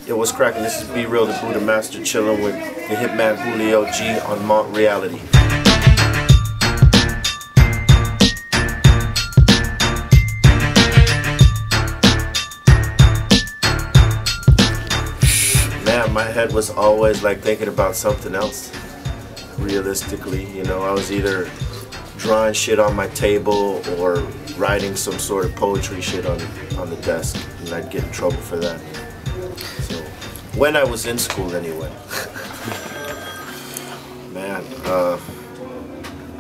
It was cracking. This is Be Real, the Buddha Master, chilling with the hitman Julio G on Mont Reality. Man, my head was always like thinking about something else. Realistically, you know, I was either drawing shit on my table or writing some sort of poetry shit on the desk, and I'd get in trouble for that. So, when I was in school anyway. Man,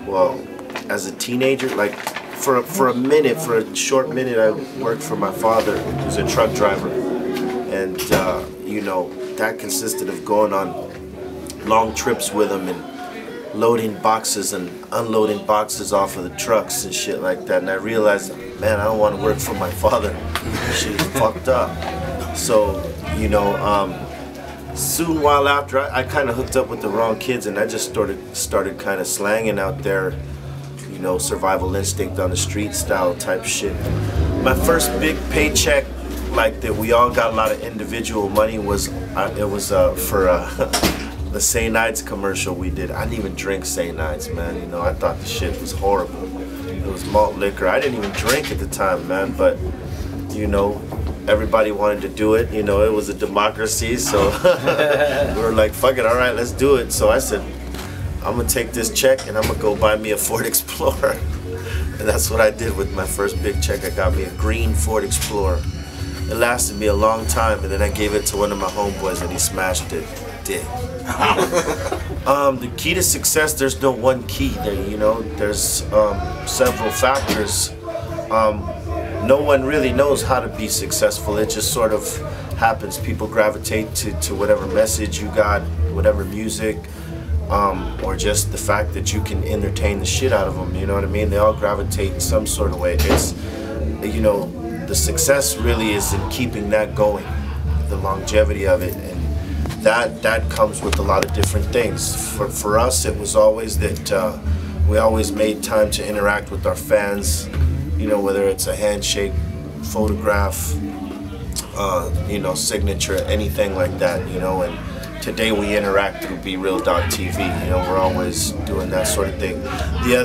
well, as a teenager, like for a short minute, I worked for my father, who was a truck driver, and you know, that consisted of going on long trips with him and loading boxes and unloading boxes off of the trucks and shit like that. And I realized, man, I don't want to work for my father. Shit's fucked up. So, you know, soon while after, I kind of hooked up with the wrong kids, and I just started kind of slanging out there, you know, survival instinct on the street style type shit. My first big paycheck, like that we all got a lot of individual money, was for the Say-Nights commercial we did. I didn't even drink Say-Nights, man. You know, I thought the shit was horrible. It was malt liquor. I didn't even drink at the time, man, but, you know, everybody wanted to do it. You know, it was a democracy, so we were like, fuck it, all right, let's do it. So I said, I'm gonna take this check and I'm gonna go buy me a Ford Explorer. And that's what I did with my first big check. I got me a green Ford Explorer. It lasted me a long time, and then I gave it to one of my homeboys and he smashed it. The key to success, there's no one key there, you know, there's several factors. No one really knows how to be successful. It just sort of happens. People gravitate to whatever message you got, whatever music, or just the fact that you can entertain the shit out of them, you know what I mean? They all gravitate in some sort of way. It's, you know, the success really is in keeping that going, the longevity of it, and that comes with a lot of different things. For us, it was always that we always made time to interact with our fans, you know, whether it's a handshake, photograph, you know, signature, anything like that, you know. And today we interact through BeReal.tv, you know, we're always doing that sort of thing. The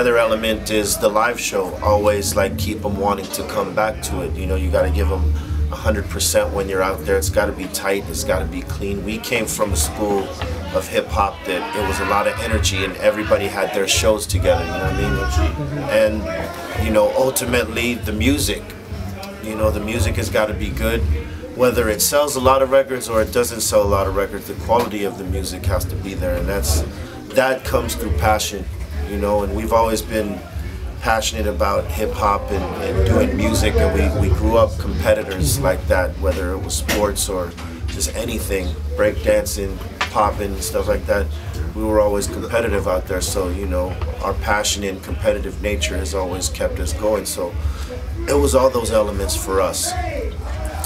other element is the live show. Always like keep them wanting to come back to it. You know, you got to give them 100% when you're out there. It's got to be tight, it's got to be clean. We came from a school of hip-hop that it was a lot of energy and everybody had their shows together, you know what I mean? And, you know, ultimately the music, you know, the music has got to be good. Whether it sells a lot of records or it doesn't sell a lot of records, the quality of the music has to be there, and that comes through passion, you know. And we've always been passionate about hip-hop and doing music, and we grew up competitors like that, whether it was sports or just anything, breakdancing, popping, stuff like that. We were always competitive out there, so, you know, our passion and competitive nature has always kept us going. So it was all those elements for us.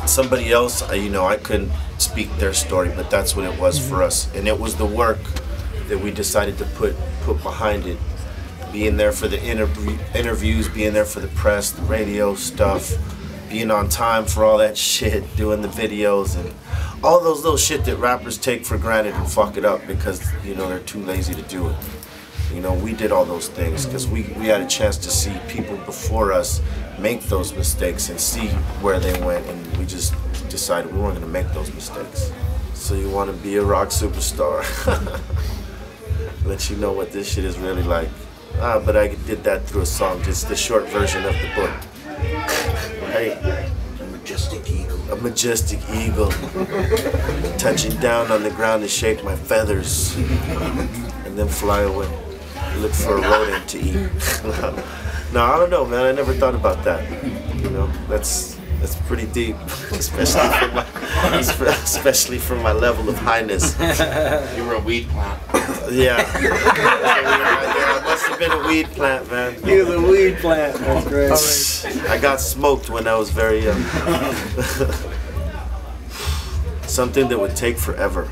Somebody else, you know, I couldn't speak their story, but that's what it was for us. And it was the work that we decided to put behind it. Being there for the interviews, being there for the press, the radio stuff, being on time for all that shit, doing the videos, and all those little shit that rappers take for granted and fuck it up because, you know, they're too lazy to do it. You know, we did all those things because we had a chance to see people before us make those mistakes and see where they went, and we just decided we weren't going to make those mistakes. So you want to be a rock superstar. Let you know what this shit is really like. But I did that through a song, just the short version of the book. Right? A majestic eagle. A majestic eagle. Touching down on the ground to shake my feathers and then fly away. Look for a rodent to eat. No, I don't know, man. I never thought about that. You know, that's pretty deep, especially for my level of highness. You were a weed plant. Yeah. I must have been a weed plant, man. He was a weed plant. That's great. I got smoked when I was very young. Something that would take forever.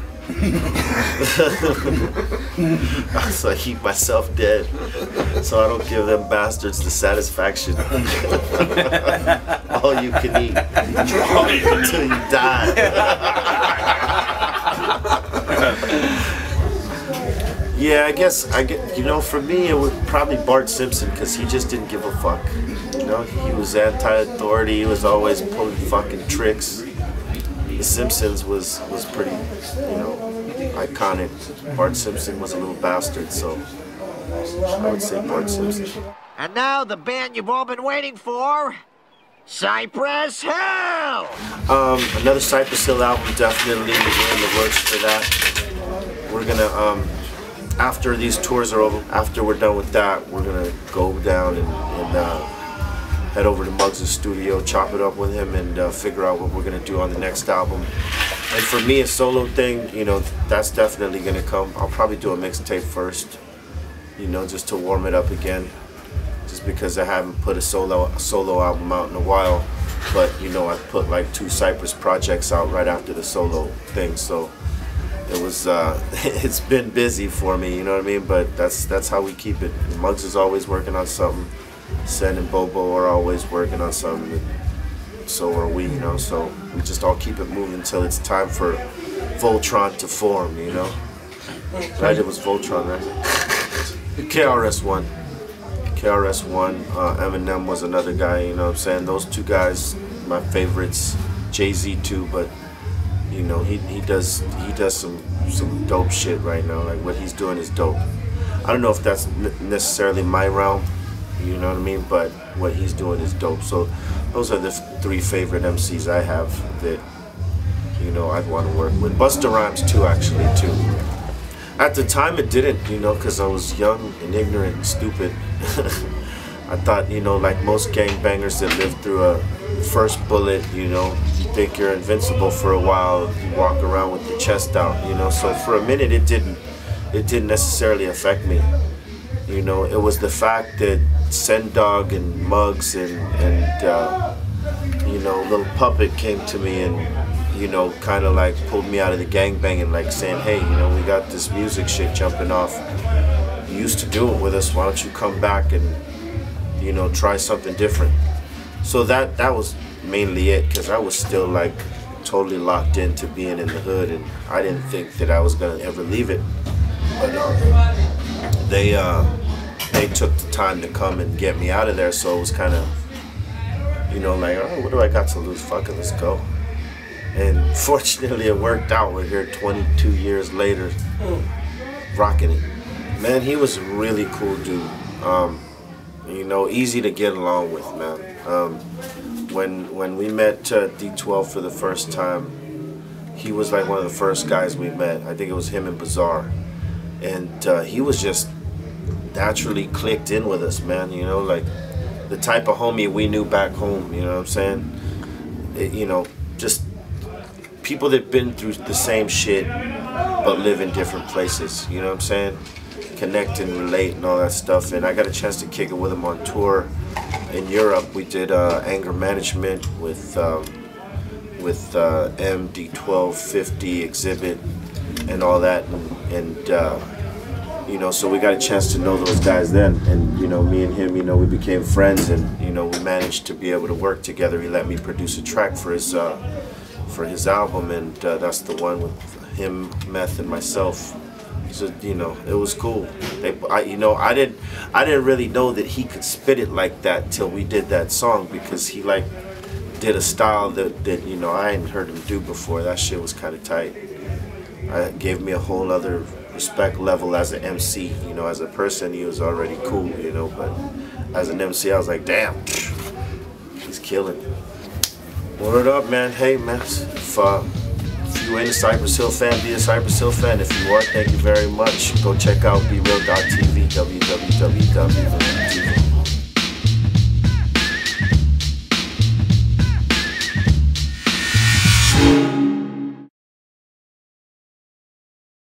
So I keep myself dead, so I don't give them bastards the satisfaction. All you can eat until you die. Yeah, I guess for me it was probably Bart Simpson, because he just didn't give a fuck. You know, he was anti-authority. He was always pulling fucking tricks. The Simpsons was pretty, iconic. Bart Simpson was a little bastard, so I would say Bart Simpson. And now the band you've all been waiting for, Cypress Hill! Another Cypress Hill album, definitely. We're in the works for that. We're gonna, after these tours are over, after we're done with that, we're gonna go down and head over to Muggs' studio, chop it up with him, and figure out what we're gonna do on the next album. And for me, a solo thing, that's definitely gonna come. I'll probably do a mixtape first, just to warm it up again. Just because I haven't put a solo album out in a while, but I put like 2 Cypress projects out right after the solo thing, so it was it's been busy for me, you know what I mean? But that's how we keep it. Muggs is always working on something. Sen and Bobo are always working on something, and so are we, so we just all keep it moving until it's time for Voltron to form, Right, it was Voltron, right? KRS-One. KRS-One, Eminem was another guy, what I'm saying? Those 2 guys, my favorites. Jay-Z too, but he does some dope shit right now. Like, what he's doing is dope. I don't know if that's necessarily my realm, you know what I mean, but what he's doing is dope. So those are the 3 favorite MCs I have that I'd want to work with. Busta Rhymes too, actually, too. At the time it didn't, because I was young and ignorant and stupid. I thought, like most gangbangers that live through a first bullet, you think you're invincible for a while, you walk around with your chest out, so for a minute it didn't necessarily affect me. It was the fact that Sendog and Muggs and Lil Puppet came to me and kind of like pulled me out of the gangbanging, like saying, hey, we got this music shit jumping off. You used to do it with us, why don't you come back and, try something different. So that was mainly it, because I was still like totally locked into being in the hood, and I didn't think that I was gonna ever leave it. But they took the time to come and get me out of there, so it was kind of, like, oh, what do I got to lose? Fuck it, let's go. And fortunately it worked out. We're here 22 years later, rocking it. Man, he was a really cool dude. Easy to get along with, man. When we met D12 for the first time, he was like one of the first guys we met. I think it was him and Bizarre. And he was just naturally clicked in with us, man. Like the type of homie we knew back home, you know what I'm saying? Just people that been through the same shit but live in different places, you know what I'm saying? Connect and relate and all that stuff. And I got a chance to kick it with him on tour in Europe. We did anger management with MD1250 exhibit and all that, and so we got a chance to know those guys then, and me and him, we became friends, and we managed to be able to work together. He let me produce a track for his album, and that's the one with him, Meth, and myself. So it was cool. I didn't really know that he could spit it like that till we did that song, because he like did a style that I hadn't heard him do before. That shit was kind of tight. It gave me a whole other respect level as an MC. As a person he was already cool, but as an MC I was like, damn, he's killing it. Word up, man. Hey, man, if you ain't a Cypress Hill fan, be a Cypress Hill fan. If you are, thank you very much. Go check out BeReal.tv, www.BeReal.tv.